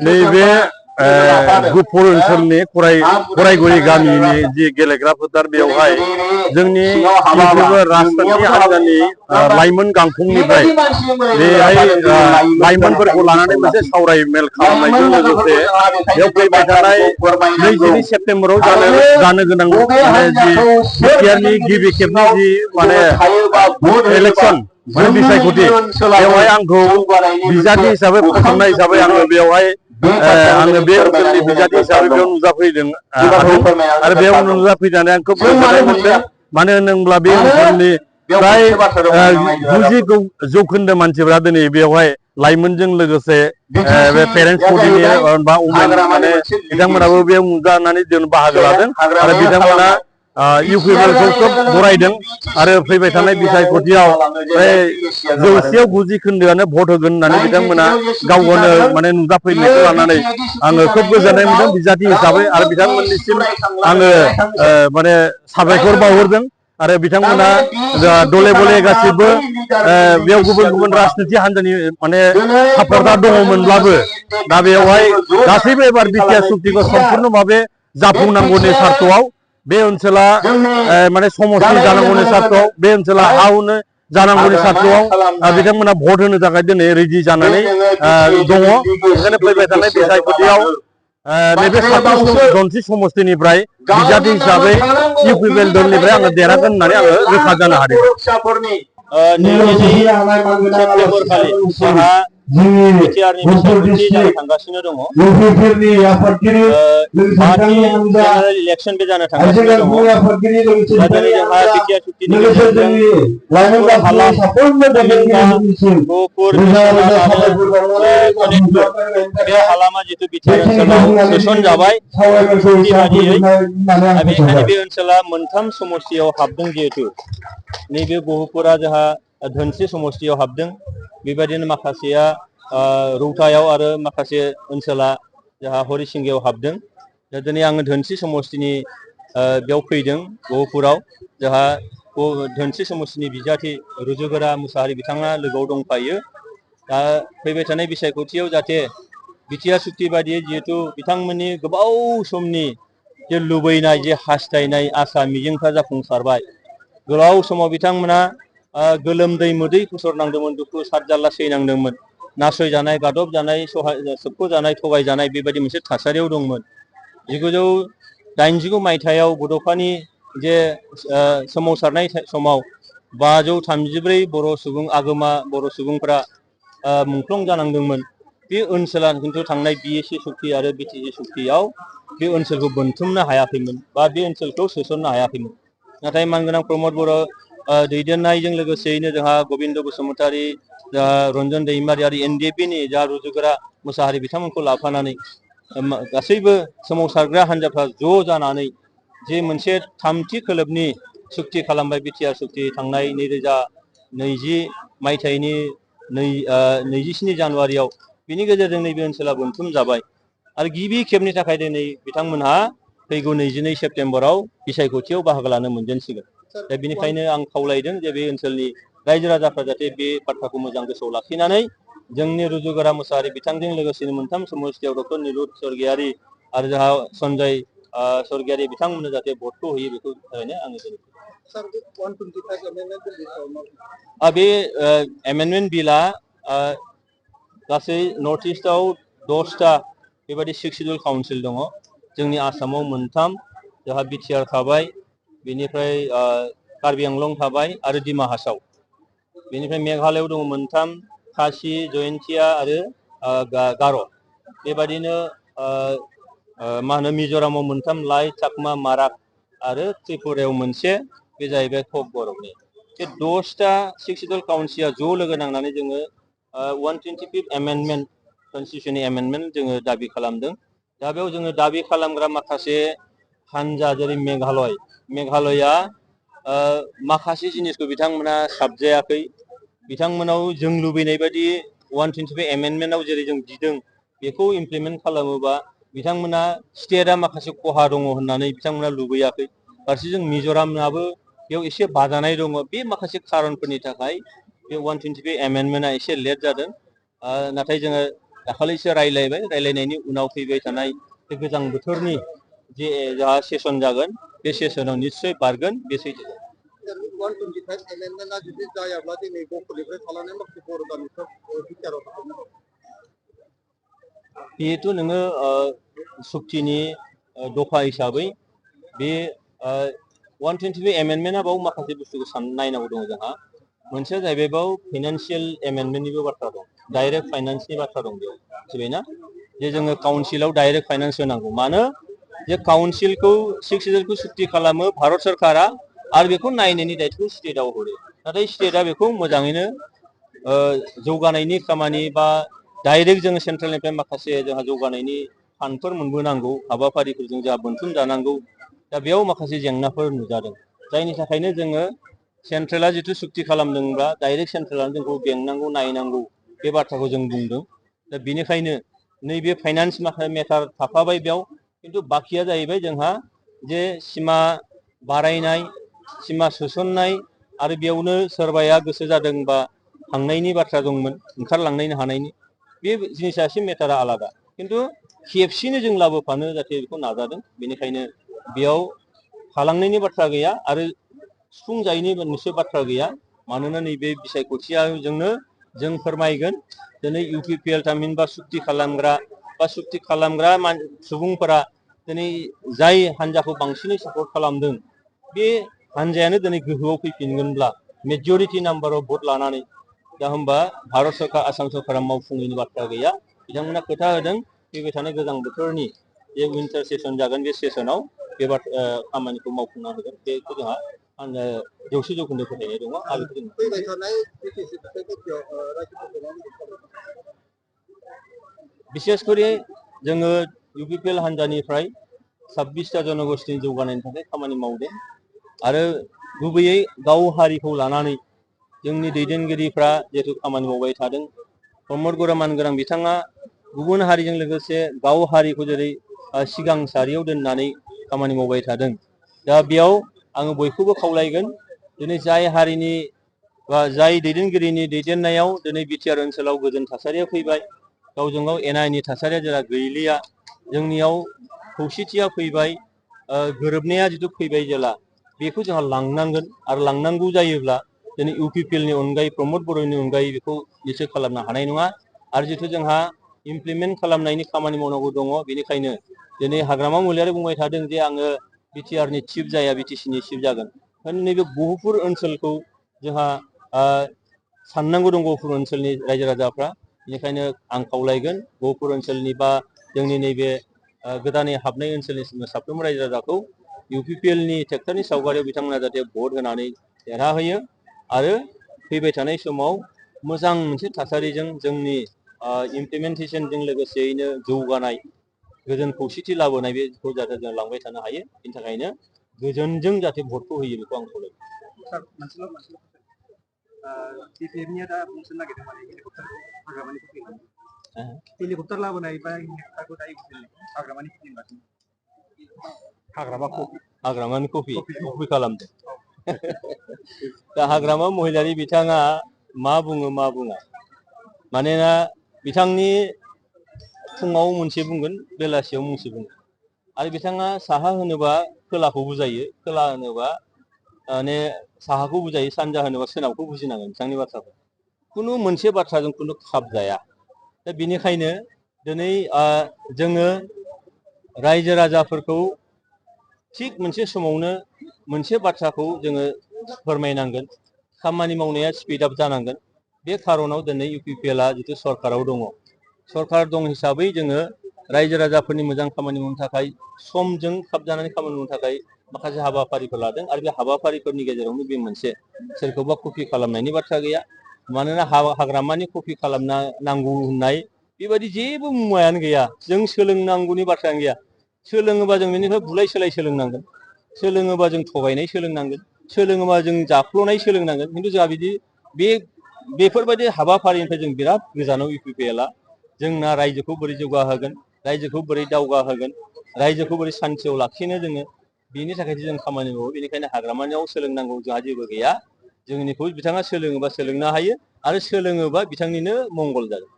नैबे गुफुर ओनसोलनि खराइगुरि गामिनि जि गेलेग्रा फोथार बेवहाय जोंनि राजखान्थि हान्जानि लाइमोन गांखंनिफ्राय बेहाय लाइमोनफोरखौ लानानै मोनसे सावराय मेल खालामनायजों लोगोसे बेयाव फैबाय थानाय 22 सेप्तेम्बराव जानो गोनां माने जि बिटिआरनि गिबि खेबनि जि माने इलेक्सन माने बिसायख'थि बेवहाय आंखौ बिजाथि हिसाबै फोसावनाय हिसाबै आङो बेवहाय आङो बे ओनसोलनि बिजाथि हिसाबै बेयाव नुजाफैदों आरो बेयाव नुजाफैनानै आं खोब गोजोननाय मोनदों मानो होनोब्ला बे ओनसोलनि प्राय 90 जौखोन्दो मानसिफोरा दिनै बेवहाय लाइमोनजों लोगोसे बे पेरेन्टस बडिनि बा उमेन माने बिथांमोनाबो बेयाव नुजानानै बाहागो लादों आरो बिथांमोना इउपिपिएलखौ खोब बरायदों आरो फैबाय थानाय बिसायख'थियाव फ्राय 100आव 90 खोन्दोआनो भट होगोन होननानै बिथांमोना गाव गावनो माने नुजाफैनायखौ लानानै आङो खोब गोजोननाय मोनदों बिजाथि हिसाबै आरो बिथांमोननिसिम आङो माने साबायखर बावहरदों आरो बिथांमोना दले बले गासिबो बेयाव गुबुन गुबुन राजनिति हान्जानि माने सापर्टार दङमोनब्लाबो दा बेवहाय गासैबो एबार बिटिआर सुक्तिखौ सम्पुर्ण भाबे जाफुंनांगौनि सार्थआव बे ओनसोला माने समष्टि जानांगौनि सार्थआव बे ओनसोला हाउनो जानांगौनि सार्थआव बिथांमोना भट होनो थाखाय दिनै रेडि जानानै दङ ओंखायनो फैबाय थानाय बिसायख'थियाव नैबे 27 जनसि समष्टिनिफ्राय बिजाथि हिसाबै इउपिपिएल दलनिफ्राय आङो देरहागोन होननानै आङो रोखा जानो हादों। 22 सेप्तेम्बर खालि जोंहा बिटिआरनि बिसायख'थि जानो थांगासिनो दङ। बाथि जेनेरेल इलेक्सनबो जानो थांगासिनो दङ। दा दिनै जोंहा बिटिआर सुक्तिनि गेजेरजों गुफुर हालाम थामिनगा गहपुर बिश्वनाथ आरो सनितपुर बे हालामा जितु बिटिआर ओनसोलाव सोसनजाबाय सुक्ति बादियै बेनिखायनो बे ओनसोला मोनथाम समष्टियाव हाबदों जिहेतु नैबे गहपुरा जोंहा धोनस्रि समष्टियाव हाबदों बेबायदिनो माखासेया रौतायाव आरो माखासे ओनसोला जोंहा हरिसिंगायाव हाबदों। दा दिनै आङो धोनस्रि समष्टिनि बेयाव फैदों गहपुराव जोंहा धोनस्रि समष्टिनि बिजाथि रुजुगोरा मुसाहारि बिथाङा लोगोआव दंफायो। दा फैबाय थानाय बिसायख'थियाव जाहाथे बिटिआर सुक्ति बादियै जिहेतु बिथांमोननि गोबाव समनि जे लुबैनाय जे हास्थायनाय आसा मिजिंफ्रा जाफुंसारबाय गोलाव समाव बिथांमोना गोलोमदै मोदै फसरनांदोंमोन दुखु सारजारला सैनांदोंमोन नासयजानाय गादब जानाय सोबख'जानाय थगायजानाय बेबायदि मोनसे थासारियाव दंमोन। 1989 मायथाइयाव बड'फानि जे सोमावसारनाय समाव 534 बर' सुबुं आगोमा बर' सुबुंफोरा मुंख्लं जानांदोंमोन। बे ओनसोला खिन्थु थांनाय बिएसि सुक्ति आरो बिटिसि सुक्तियाव बे ओनसोलखौ बोनथुमनो हायाखैमोन बा बे ओनसोलखौ सोसननो हायाखैमोन। नाथाय मानगोनां प्रमद बर' दैदेननायजों लोगोसेयैनो जोंहा गबिन्द बसुमतारी रन्जन दैमारि आरो एनडिएफबिनि जा रुजुगोरा मुसाहारि बिथांमोनखौ लाफानानै गासैबो सोमावसारग्रा हान्जाफ्रा ज' जानानै जे मोनसे थामथि खोलोबनि सुक्ति खालामबाय बिटिआर सुक्ति थांनाय 2020 मायथाइनि 27 जानुवारियाव बिनि गेजेरजों नैबे ओनसोला बोनथुम जाबाय आरो गिबि खेबनि थाखाय दिनै बिथांमोनहा फैगौ 22 सेप्तेम्बराव बिसायख'थियाव बाहागो लानो मोनजेनसिगोन। दा बेनिखायनो आं खावलायदों जे बे ओनसोलनि रायजो राजाफ्रा जाहाथे बे बाथ्राखौ मोजां गोसोआव लाखिनानै जोंनि रुजुगोरा मुसाहारि बिथांजों लोगोसेनो मोनथाम समष्टियाव डक्टर निरुत स्वर्गियारि आरो जोंहा सन्जय स्वर्गियारि बिथांमोननो जाहाथे भटखौ होयो बेखौ थारैनो आङो बे एमेन्डमेन्ट बिला गासै नर्थ इस्टआव 10टा बेबायदि 6 सिडुल काउन्सिल दङ। जोंनि आसामाव 3 जोंहा बिटिआर थाबाय बेनिफ्राय कार्बि आंलं थाबाय आरो डिमा हासाव बेनिफ्राय मेघालयआव दङ 3 खासि जयन्तिया आरो गार' बेबादिनो मा होनो मिज'रामाव 3 लाइ चाकमा माराक आरो त्रिपुरायाव मोनसे बे जाहैबाय कक बरकनि बे 10टा 6 सिडुल काउन्सिला ज' लोगो नांनानै जोङो 125 एमेन्डमेन्ट कनस्टिटिउसननि एमेन्डमेन्ट जोङो दाबि खालामदों। दा बेयाव जोङो दाबि खालामग्रा माखासे हान्जा जेरै मेघालया माखासे जिनिसखौ बिथांमोना साबजायाखै बिथांमोनाव जों लुबैनाय बायदि 125 एमेन्डमेन्टआव जेरै जों बिदों बेखौ इमप्लिमेन्ट खालामोबा बिथांमोना स्टेटआ माखासे खहा दङ होननानै बिथांमोना लुबैयाखै। फारसेजों मिज'रामाबो बेयाव एसे बाजानाय दङ बे माखासे खारनफोरनि थाखाय बे 125 एमेन्डमेन्टआ एसे लेट जादों। नाथाय जोङो दाखालिसो रायलायबाय रायलायनायनि उनाव फैबाय थानाय बे गोजां बोथोरनि जे जा सेसन जागोन बे सेसनाव निश्चय बारगोन बे सैथो। 125 एमेन्डमेन्टआ जुदि जायाब्ला दिनै गफुरनिफ्राय थालांनाय माखासे बर' गामिफोर बिटिआरआव थांनो हागौ। बेथ' नोङो सुक्तिनि दफा हिसाबै बे 125 एमेन्डमेन्टआ बाव माखासे बुस्थुखौ नायनांगौ दङ जोंहा। मोनसेया जाहैबाय बाव फाइनान्सियेल एमेन्डमेन्टनिबो बाथ्रा दं, डाइरेक्ट फाइनान्सनि बाथ्रा दं बेयाव मिथिबायना, जे जोङो काउन्सिलाव डाइरेक्ट फाइनान्स होनांगौ। मानो जे काउन्सिलखौ 6 सिडुलखौ सुक्ति खालामो भारत सरकारा आरो बेखौ नायनायनि दायित्वखौ स्टेटआव हरो। नाथाय स्टेटआ बेखौ मोजाङैनो जौगानायनि खामानि बा डाइरेक्ट जोङो सेन्ट्रेलनिफ्राय माखासे जोंहा जौगानायनि फान्डफोर मोनबोनांगौ, हाबाफारिफोरजों जोंहा बोनथुम जानांगौ। दा बेयाव माखासे जेंनाफोर नुजादों, जायनि थाखायनो जोङो सेन्ट्रेला जिथु सुक्ति खालामदोंब्ला डाइरेक्ट सेन्ट्रेलानो जोंखौ बेंनांगौ नायनांगौ बे बाथ्राखौ जों बुंदों। दा बेनिखायनो नैबे फाइनान्स मेटार थाफाबाय बेयाव, खिन्थु बाखिया जाहैबाय जोंहा जे सिमा बारायनाय, सिमा सोसननाय आरो बेयावनो सोरबाया गोसो जादोंबा थांनायनि बाथ्रा दंमोन, ओंखारलांनो हानायनि, बे जिनिसा एसे मेटारा आलादा। खिन्थु खेबसेनो जों लाबोफानो जाहाथे बेखौ नाजादों, बेनिखायनो बेयाव थालांनायनि बाथ्रा गैया आरो सुफुंजायैनि मोनसे बाथ्रा गैया। मानोना नैबे बिसायख'थियाजोंनो जों फोरमायगोन दिनै UPPL थामहिनबा सुक्ति खालामग्रा सुबुंफोरा दिनै जाय हान्जाखौ बांसिनै सापर्ट खालामदों बे हान्जायानो दिनै गोहोआव फैफिनगोनब्ला मेजरिटि नाम्बार अफ भट लानानै, दा होमबा भारत सरकार आसाम सरकारा मावफुङैनि बाथ्रा गैया। बिथांमोना खोथा होदों फैबाय थानाय गोजां बोथोरनि जे विन्टार सेसन जागोन बे सेसनाव बे खामानिखौ मावफुंना होगोन, बेखौ जोंहा 100% फोथायनाय दङ। आरो फैबाय थानाय बिटिसि बिसायख'थियाव रायजोफोरखौ मा मदद खालामो? बिसेसकरि जोङो UPPL हान्जानिफ्राय 26टा जनगोष्ठीनि जौगानायनि थाखाय खामानि मावदों आरो गुबैयै गाव हारिखौ लानानै जोंनि दैदेनगिरिफ्रा जिहेतु खामानि मावबाय थादों। प्रमद बरमान गोनां बिथाङा गुबुन हारिजों लोगोसे गाव हारिखौ जेरै सिगां सारियाव दोननानै खामानि मावबाय थादों। दा बेयाव आङो बयखौबो खावलायगोन, दिनै जाय हारिनि बा जाय दैदेनगिरिनि दैदेननायाव दिनै बिटिआर ओनसोलाव गोजोन थासारिया फैबाय, गावजों गाव एना एनि थासारिया जेला गैलिया, जोंनियाव खौसेथिया फैबाय, गोरोबनाया जिथु फैबाय जेला, बेखौ जोंहा लांनांगोन आरो लांनांगौ जायोब्ला दिनै UPPLनि अनगायै प्रमद बर'नि अनगायै बेखौ निस्सय खालामनो हानाय नङा। आरो जिथु जोंहा इमप्लिमेन्ट खालामनायनि खामानि मावनांगौ दङ, बेनिखायनो दिनै हाग्रामा महिलारि बुंबाय थादों जे आङो बिटिआरनि चिफ जाया बिटिसिनि चिफ जागोन। नैबे गहपुर ओनसोलखौ जोंहा साननांगौ दं गहपुर ओनसोलनि रायजो राजाफ्रा। बेनिखायनो आं खावलायगोन गहपुर ओनसोलनि बा जोंनि नैबे गोदानै हाबनाय ओनसोलनि साफ्रोमबो रायजो राजाखौ UPPLनि ट्रेक्टरनि सावगारियाव बिथांमोना जाहाथे भट होनानै देरहाहोयो आरो फैबाय थानाय समाव मोजां मोनसे थासारिजों जोंनि इमप्लिमेन्टेसनजों लोगोसेयैनो जौगानाय गोजोन खौसेथि लाबोनाय बेखौ जाहाथे जों लांबाय थानो हायो। बेनि थाखायनो गोजोनजों जाहाथे भटखौ होयो बेखौ आं खावलायो। सार मोनसेल' BPFनिया दा बुंनो नागिरदों माने हेलिकप्टारखौ हाग्रामानिफ्राय फैनानै हेलिकप्टार लाबोनाय बा हेलिकप्टारखौ दा हाग्रामानि फिल्डिं हाग्रामानि कपि खालामदों। दा हाग्रामा महिलारि बिथाङा मा बुङो मा बुङा, मानोना बिथांनि फुङाव मोनसे बुंगोन बेलासियाव मोनसे बुंगोन आरो बिथाङा साहा होनोबा खोलाखौ बुजायो, खोला होनोबा माने साहाखौ बुजायो, सानजा होनोबा सोनाबखौ बुजिनांगोन बिथांनि बाथ्राखौ। खुनु मोनसे बाथ्राजों खुनु खाब जाया। दा बेनिखायनो दिनै जोङो रायजो राजाफोरखौ थिग मोनसे समावनो मोनसे बाथ्राखौ जोङो फोरमायनांगोन, खामानि मावनाया स्पिड आप जानांगोन। बे खारनाव दिनै UPPLआ जिथु सरकाराव दङ, सरकार दं हिसाबै जोङो रायजो राजाफोरनि मोजां खामानि मावनो थाखाय समजों खाबजानानै खामानि मावनो थाखाय माखासे हाबाफारिफोर लादों आरो बे हाबाफारिफोरनि गेजेरावनो बे मोनसे सोरखौबा कपि खालामनायनि बाथ्रा गैया। मानोना हाग्रामानि कपि खालामना नांगौ होननाय बेबायदि जेबो मुवायानो गैया। जों सोलोंनांगौनि बाथ्रायानो गैया। सोलोङोबा जों बेनिफ्राय बुलाय सोलाय सोलोंनांगोन, सोलोङोबा जों थगायनाय सोलोंनांगोन, सोलोङोबा जों जाख्ल'नाय सोलोंनांगोन। खिन्थु जोंहा बिदि बेफोरबायदि हाबाफारिनिफ्राय जों बिराद गोजानाव UPPLआ जोंना रायजोखौ बोरै जौगाहोगोन, रायजोखौ बोरै दावगाहोगोन, रायजोखौ बोरै सान्थियाव लाखिनो जोङो बेनि थाखायसो जों खामानि मावो। बेनिखायनो हाग्रामानियाव सोलोंनांगौ जोंहा जेबो गैया। जोंनिखौ बिथाङा सोलोङोबा सोलोंनो हायो आरो सोलोङोबा बिथांनिनो मंगल जागोन।